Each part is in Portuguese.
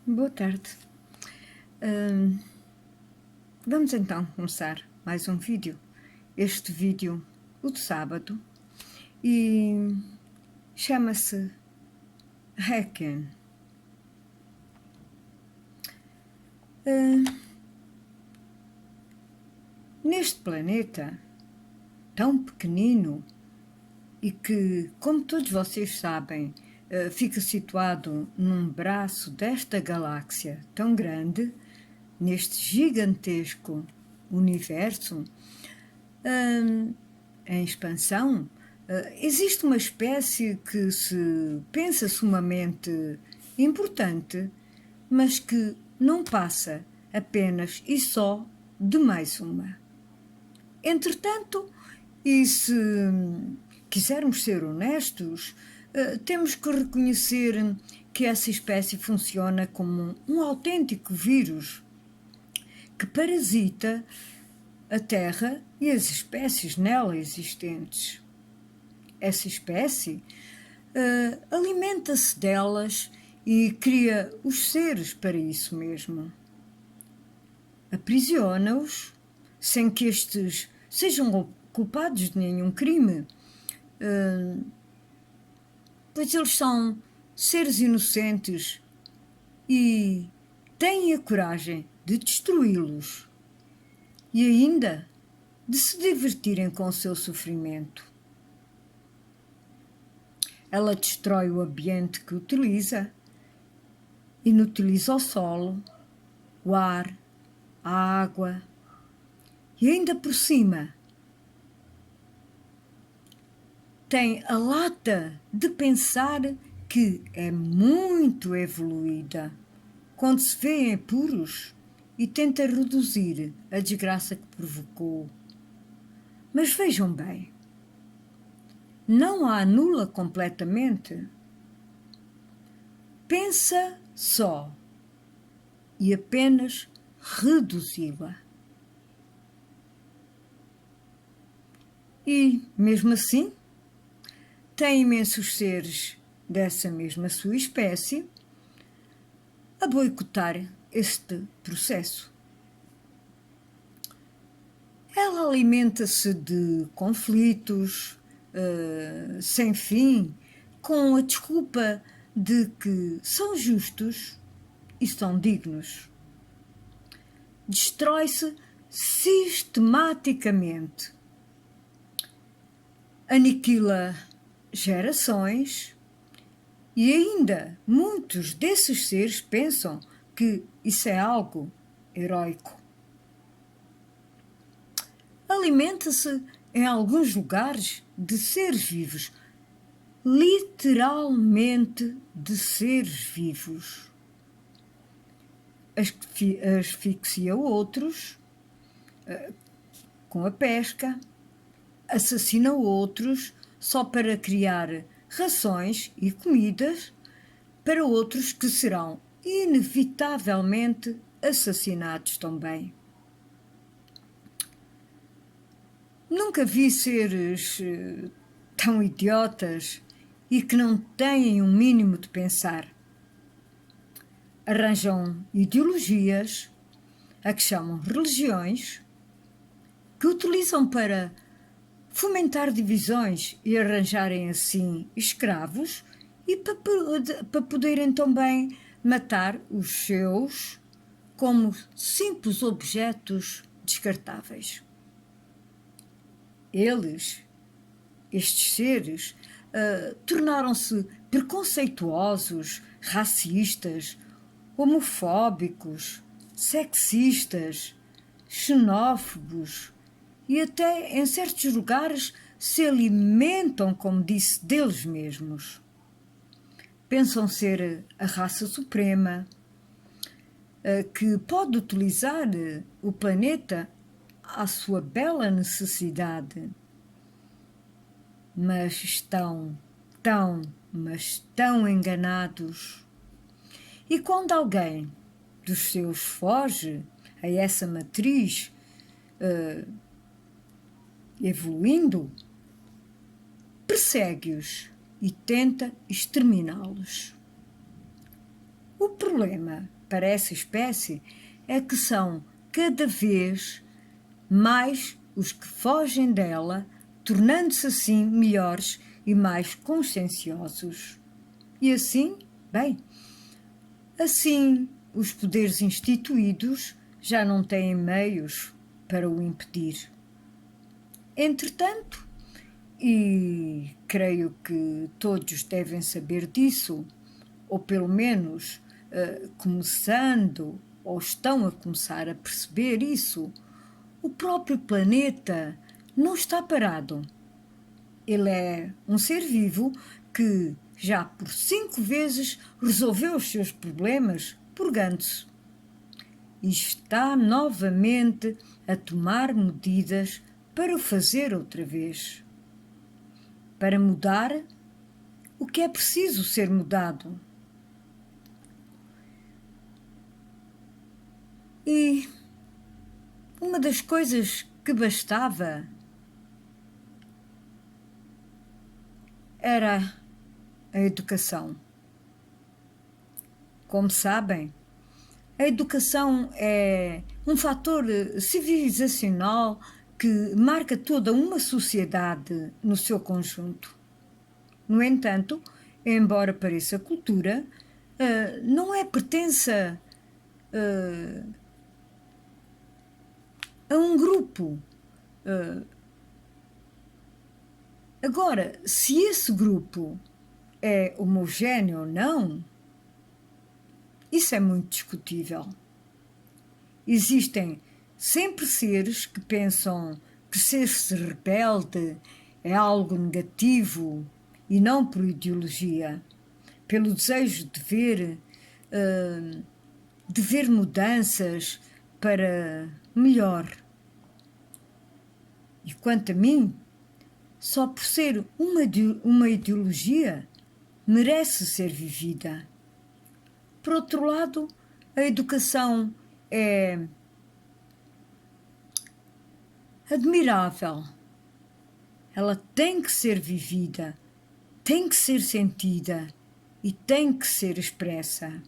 Boa tarde. Vamos então começar mais um vídeo. Este vídeo, o de sábado, e chama-se Requiem. Neste planeta tão pequenino e que, como todos vocês sabem, fica situado num braço desta galáxia tão grande, neste gigantesco universo em expansão, existe uma espécie que se pensa sumamente importante, mas que não passa apenas e só de mais uma. Entretanto, e se quisermos ser honestos, temos que reconhecer que essa espécie funciona como um autêntico vírus que parasita a Terra e as espécies nela existentes. Essa espécie alimenta-se delas e cria os seres para isso mesmo. Aprisiona-os sem que estes sejam culpados de nenhum crime, pois eles são seres inocentes e têm a coragem de destruí-los e ainda de se divertirem com o seu sofrimento. Ela destrói o ambiente que utiliza, inutiliza o solo, o ar, a água e ainda por cima tem a lata de pensar que é muito evoluída quando se vê em apuros e tenta reduzir a desgraça que provocou. Mas vejam bem, não a anula completamente. Pensa só e apenas reduzi-la. E, mesmo assim, tem imensos seres dessa mesma sua espécie a boicotar este processo. Ela alimenta-se de conflitos sem fim, com a desculpa de que são justos e são dignos. Destrói-se sistematicamente. Aniquila gerações e ainda muitos desses seres pensam que isso é algo heróico. Alimenta-se em alguns lugares de seres vivos, literalmente de seres vivos. Asfixia outros com a pesca, assassina outros só para criar rações e comidas para outros que serão inevitavelmente assassinados também. Nunca vi seres tão idiotas e que não têm um mínimo de pensar. Arranjam ideologias, a que chamam religiões, que utilizam para fomentar divisões e arranjarem assim escravos e para poderem também matar os seus como simples objetos descartáveis. Estes seres, tornaram-se preconceituosos, racistas, homofóbicos, sexistas, xenófobos e até, em certos lugares, se alimentam, como disse, deles mesmos. Pensam ser a raça suprema, que pode utilizar o planeta à sua bela necessidade. Mas estão tão enganados. E quando alguém dos seus foge a essa matriz evoluindo, persegue-os e tenta exterminá-los. O problema para essa espécie é que são cada vez mais os que fogem dela, tornando-se assim melhores e mais conscienciosos. E assim, bem, assim os poderes instituídos já não têm meios para o impedir. Entretanto, e creio que todos devem saber disso, ou pelo menos começando ou estão a começar a perceber isso, o próprio planeta não está parado. Ele é um ser vivo que já por 5 vezes resolveu os seus problemas purgando-se e está novamente a tomar medidas para o fazer outra vez. Para mudar o que é preciso ser mudado. E uma das coisas que bastava era a educação. Como sabem, a educação é um fator civilizacional que marca toda uma sociedade no seu conjunto. No entanto, embora pareça cultura, não é pertença a um grupo. Agora, se esse grupo é homogéneo ou não, isso é muito discutível. Existem sempre seres que pensam que ser-se rebelde é algo negativo e não por ideologia, pelo desejo de ver mudanças para melhor. E quanto a mim, só por ser uma ideologia merece ser vivida. Por outro lado, a educação é admirável. Ela tem que ser vivida, tem que ser sentida e tem que ser expressa.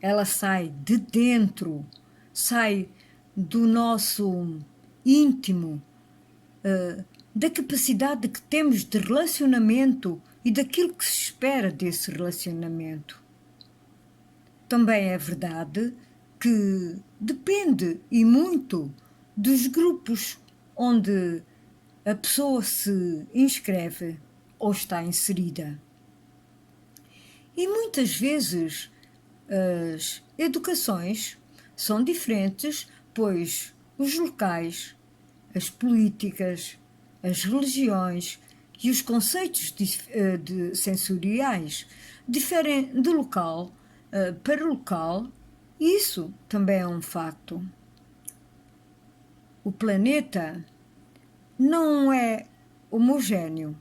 Ela sai de dentro, sai do nosso íntimo, da capacidade que temos de relacionamento e daquilo que se espera desse relacionamento. Também é verdade que depende e muito dos grupos onde a pessoa se inscreve ou está inserida. E muitas vezes as educações são diferentes, pois os locais, as políticas, as religiões e os conceitos sensoriais diferem de local para local, e isso também é um facto. O planeta não é homogéneo.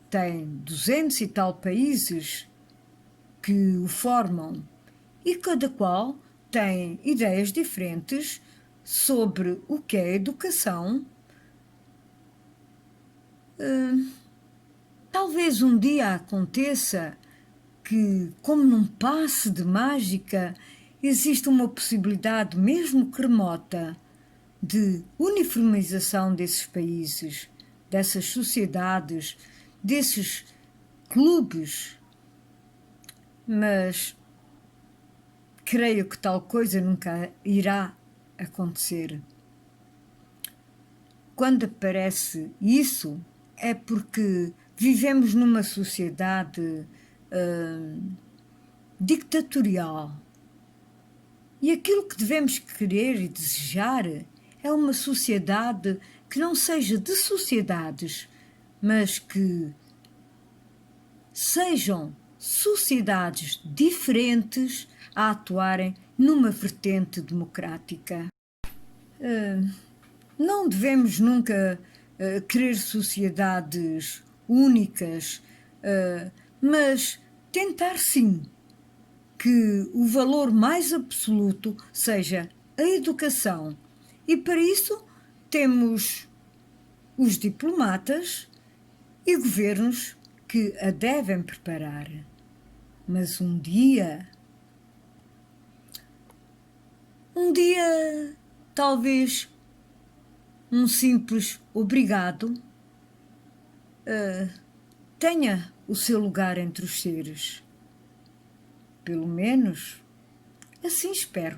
Tem 200 e tal países que o formam e cada qual tem ideias diferentes sobre o que é educação. Talvez um dia aconteça que, como num passe de mágica, existe uma possibilidade, mesmo que remota, de uniformização desses países, dessas sociedades, desses clubes. Mas creio que tal coisa nunca irá acontecer. Quando aparece isso, é porque vivemos numa sociedade ditatorial. E aquilo que devemos querer e desejar é uma sociedade que não seja de sociedades, mas que sejam sociedades diferentes a atuarem numa vertente democrática. Não devemos nunca querer sociedades únicas, mas tentar sim que o valor mais absoluto seja a educação. E para isso temos os diplomatas e governos que a devem preparar. Mas um dia Um dia, talvez, um simples obrigado tenha o seu lugar entre os seres. Pelo menos, assim espero.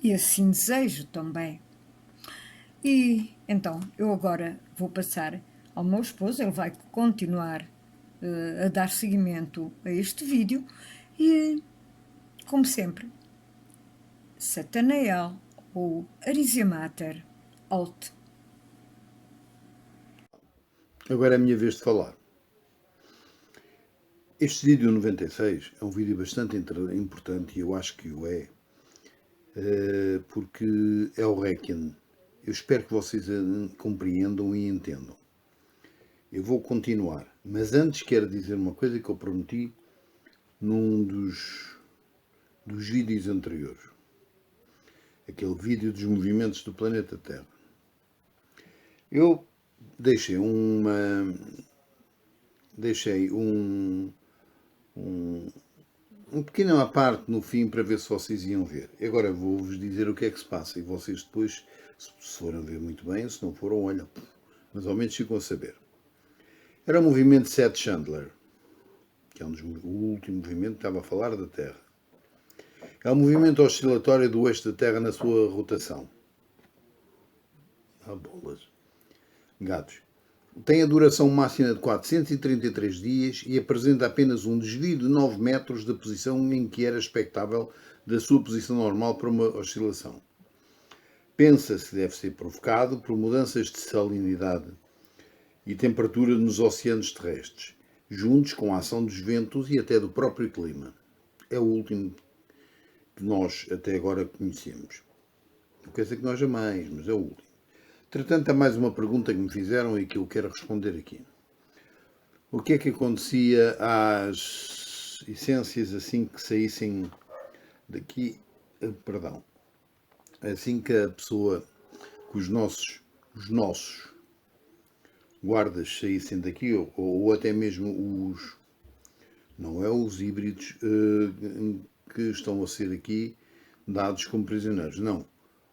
E assim desejo também. E então, eu agora vou passar ao meu esposo, ele vai continuar a dar seguimento a este vídeo e, como sempre, Satanael ou Arisia Mater, Alt. Agora é a minha vez de falar. Este vídeo 96 é um vídeo bastante importante e eu acho que o é, porque é o Requiem. Eu espero que vocês compreendam e entendam. Eu vou continuar, mas antes quero dizer uma coisa que eu prometi num dos vídeos anteriores. Aquele vídeo dos movimentos do planeta Terra. Eu deixei um pequeno à parte no fim para ver se vocês iam ver. Agora vou-vos dizer o que é que se passa e vocês depois, se forem ver muito bem, se não foram, olha, mas ao menos ficam a saber. Era o movimento 7 Chandler, que é o último movimento que estava a falar da Terra. É o movimento oscilatório do eixo da Terra na sua rotação. Ah, bolas. Gatos. Tem a duração máxima de 433 dias e apresenta apenas um desvio de 9 metros da posição em que era expectável da sua posição normal para uma oscilação. Pensa-se que deve ser provocado por mudanças de salinidade e temperatura nos oceanos terrestres, juntos com a ação dos ventos e até do próprio clima. É o último que nós até agora conhecemos. Não quer dizer que nós jamais, mas é o último. Entretanto, há mais uma pergunta que me fizeram e que eu quero responder aqui. O que é que acontecia às essências assim que saíssem daqui, assim que a pessoa, que os nossos guardas saíssem daqui, ou até mesmo não é os híbridos que estão a ser aqui dados como prisioneiros, não.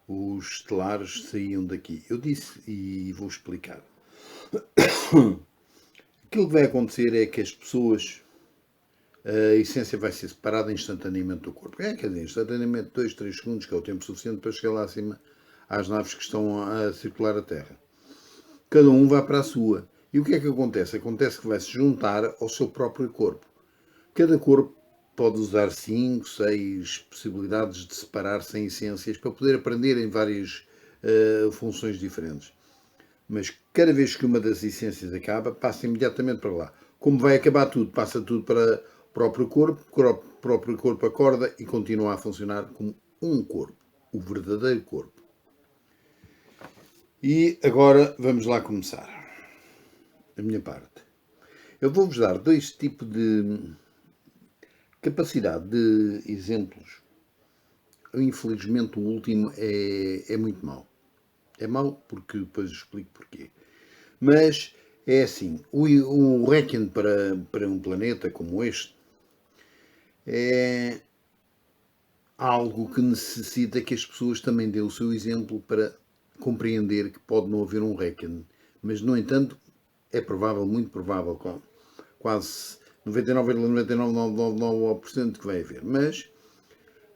Os estelares saíam daqui. Eu disse e vou explicar. Aquilo que vai acontecer é que as pessoas, a essência vai ser separada instantaneamente do corpo. Quer dizer, instantaneamente 2, 3 segundos, que é o tempo suficiente para chegar lá acima às naves que estão a circular a Terra. Cada um vai para a sua. E o que é que acontece? Acontece que vai se juntar ao seu próprio corpo. Cada corpo pode usar 5, 6 possibilidades de separar-se em essências para poder aprender em várias funções diferentes. Mas cada vez que uma das essências acaba, passa imediatamente para lá. Como vai acabar tudo, passa tudo para o próprio corpo acorda e continua a funcionar como um corpo, o verdadeiro corpo. E agora vamos lá começar a minha parte. Eu vou-vos dar 2 tipos de capacidade de exemplos. Infelizmente o último é muito mau. É mau porque depois explico porquê. Mas é assim, o Requiem para um planeta como este é algo que necessita que as pessoas também dêem o seu exemplo para compreender que pode não haver um Requiem. Mas, no entanto, é provável, muito provável, quase 99,9999% que vai haver. Mas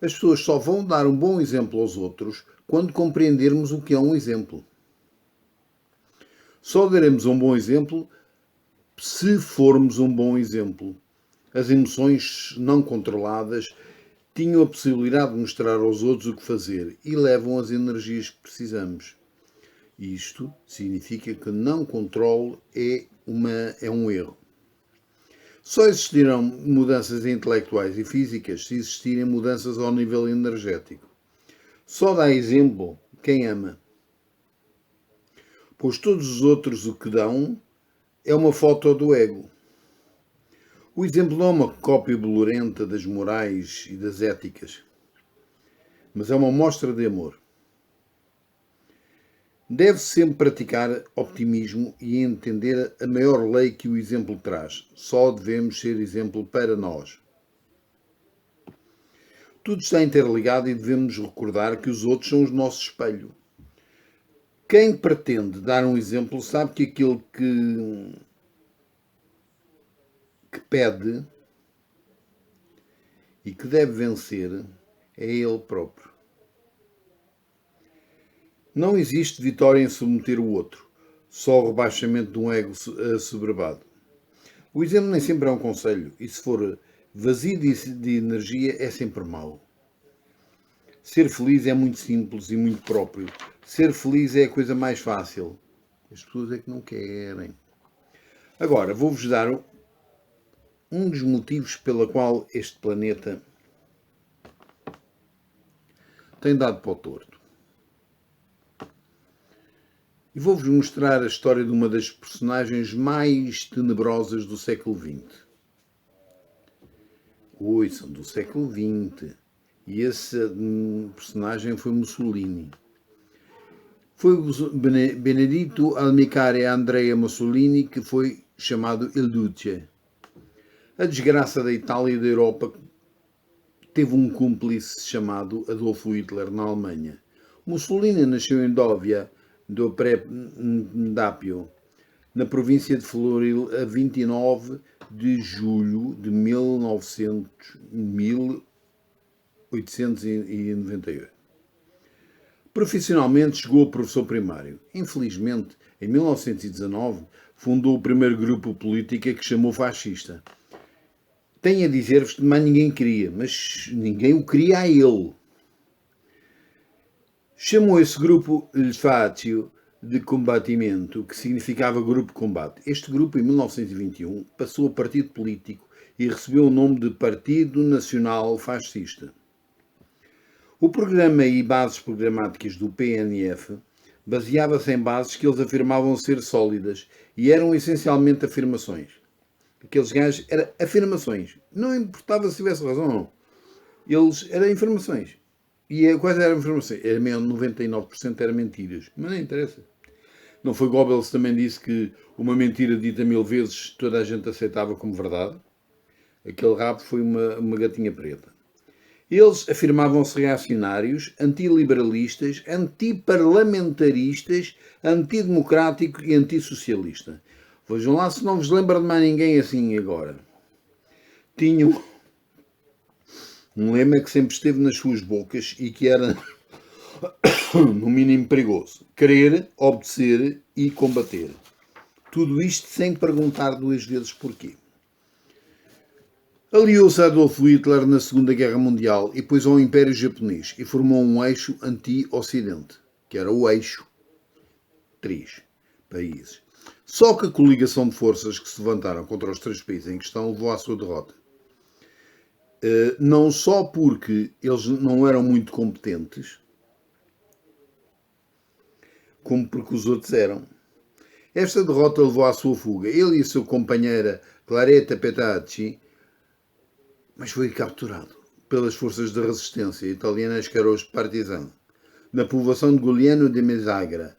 as pessoas só vão dar um bom exemplo aos outros quando compreendermos o que é um exemplo. Só daremos um bom exemplo se formos um bom exemplo. As emoções não controladas tinham a possibilidade de mostrar aos outros o que fazer e levam as energias que precisamos. Isto significa que não controle é um erro. Só existirão mudanças intelectuais e físicas se existirem mudanças ao nível energético. Só dá exemplo quem ama. Pois todos os outros o que dão é uma foto do ego. O exemplo não é uma cópia bolorenta das morais e das éticas, mas é uma mostra de amor. Deve-se sempre praticar optimismo e entender a maior lei que o exemplo traz. Só devemos ser exemplo para nós. Tudo está interligado e devemos recordar que os outros são o nosso espelho. Quem pretende dar um exemplo sabe que aquilo que pede e que deve vencer é ele próprio. Não existe vitória em submeter o outro, só o rebaixamento de um ego assoberbado. O exemplo nem sempre é um conselho, e se for vazio de energia é sempre mau. Ser feliz é muito simples e muito próprio. Ser feliz é a coisa mais fácil. As pessoas é que não querem. Agora, vou-vos dar um dos motivos pela qual este planeta tem dado para o torto. E vou-vos mostrar a história de uma das personagens mais tenebrosas do século XX. São do século XX. E esse personagem foi Mussolini. Foi Benedetto Almicare Andrea Mussolini que foi chamado Il Duce. A desgraça da Itália e da Europa teve um cúmplice chamado Adolfo Hitler na Alemanha. Mussolini nasceu em Dóvia do Pré-Dápio, na província de Floril, a 29 de julho de 1898. Profissionalmente chegou a professor primário. Infelizmente, em 1919, fundou o primeiro grupo político que chamou fascista. Tenho a dizer-vos que mais ninguém queria, mas ninguém o queria a ele. Chamou esse grupo Il Fátio de Combatimento, que significava Grupo de Combate. Este grupo, em 1921, passou a partido político e recebeu o nome de Partido Nacional Fascista. O programa e bases programáticas do PNF baseava-se em bases que eles afirmavam ser sólidas e eram essencialmente afirmações. Aqueles gajos eram afirmações. Não importava se tivesse razão ou não. Eles eram informações. E quais eram informações? Era mesmo 99% eram mentiras. Mas não interessa. Não foi Goebbels que também disse que uma mentira dita 1000 vezes toda a gente aceitava como verdade? Aquele rabo foi uma gatinha preta. Eles afirmavam-se reacionários, antiliberalistas, antiparlamentaristas, antidemocráticos e antissocialista. Vejam lá se não vos lembra de mais ninguém assim agora. Tinham um lema que sempre esteve nas suas bocas e que era, no mínimo, perigoso. Querer, obedecer e combater. Tudo isto sem perguntar duas vezes porquê. Aliou-se a Adolf Hitler na Segunda Guerra Mundial e pôs ao Império Japonês e formou um eixo anti-Ocidente, que era o eixo 3 países. Só que a coligação de forças que se levantaram contra os 3 países em questão levou à sua derrota. Não só porque eles não eram muito competentes, como porque os outros eram. Esta derrota levou à sua fuga. Ele e a sua companheira Claretta Petacci, mas foi capturado pelas forças de resistência italianas que eram os partisans, na povoação de Giuliano de Messagra,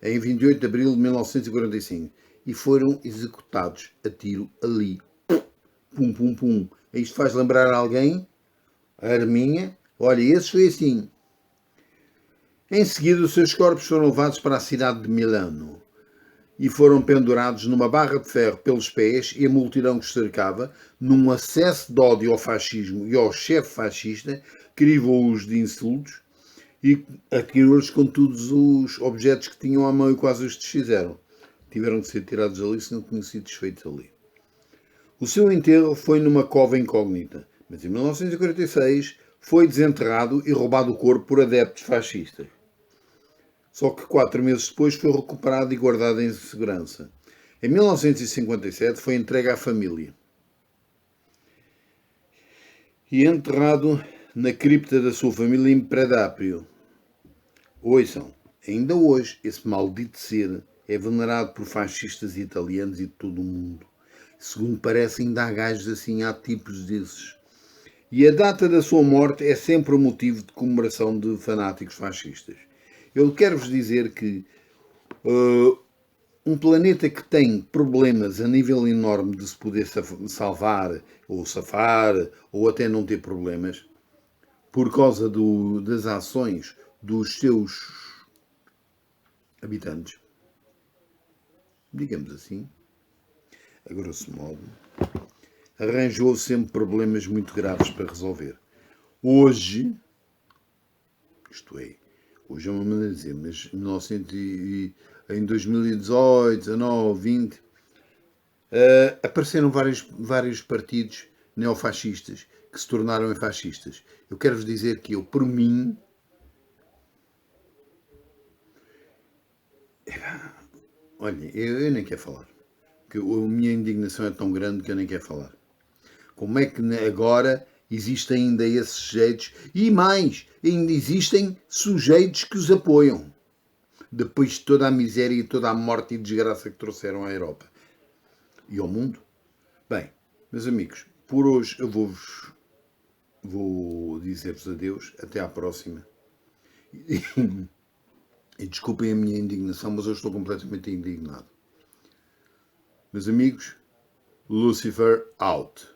em 28 de abril de 1945, e foram executados a tiro ali. Pum, pum, pum. Isto faz lembrar alguém? A Arminha? Olha, esse foi assim. Em seguida, os seus corpos foram levados para a cidade de Milano e foram pendurados numa barra de ferro pelos pés, e a multidão que os cercava, num acesso de ódio ao fascismo e ao chefe fascista, crivou-os de insultos e atirou-lhes com todos os objetos que tinham à mão e quase os desfizeram. Tiveram de ser tirados ali se não tinham sido desfeitos ali. O seu enterro foi numa cova incógnita, mas em 1946 foi desenterrado e roubado o corpo por adeptos fascistas. Só que 4 meses depois foi recuperado e guardado em segurança. Em 1957 foi entregue à família e enterrado na cripta da sua família em Predápio. Ouçam, ainda hoje esse maldito ser é venerado por fascistas italianos e de todo o mundo. Segundo parece, ainda há gajos assim, há tipos desses. E a data da sua morte é sempre um motivo de comemoração de fanáticos fascistas. Eu quero-vos dizer que um planeta que tem problemas a nível enorme de se poder salvar, ou safar, ou até não ter problemas, por causa das ações dos seus habitantes, digamos assim, a grosso modo, arranjou sempre problemas muito graves para resolver. Hoje, isto é, hoje é uma maneira de dizer, mas em 2018, 19, 20, apareceram vários partidos neofascistas que se tornaram fascistas. Eu quero-vos dizer que eu, por mim, olha, eu nem quero falar. Que a minha indignação é tão grande que eu nem quero falar. Como é que agora existem ainda esses sujeitos e mais, ainda existem sujeitos que os apoiam depois de toda a miséria e toda a morte e desgraça que trouxeram à Europa e ao mundo? Bem, meus amigos, por hoje eu vou dizer-vos adeus, até à próxima. E desculpem a minha indignação, mas eu estou completamente indignado. Meus amigos, Lucifer out.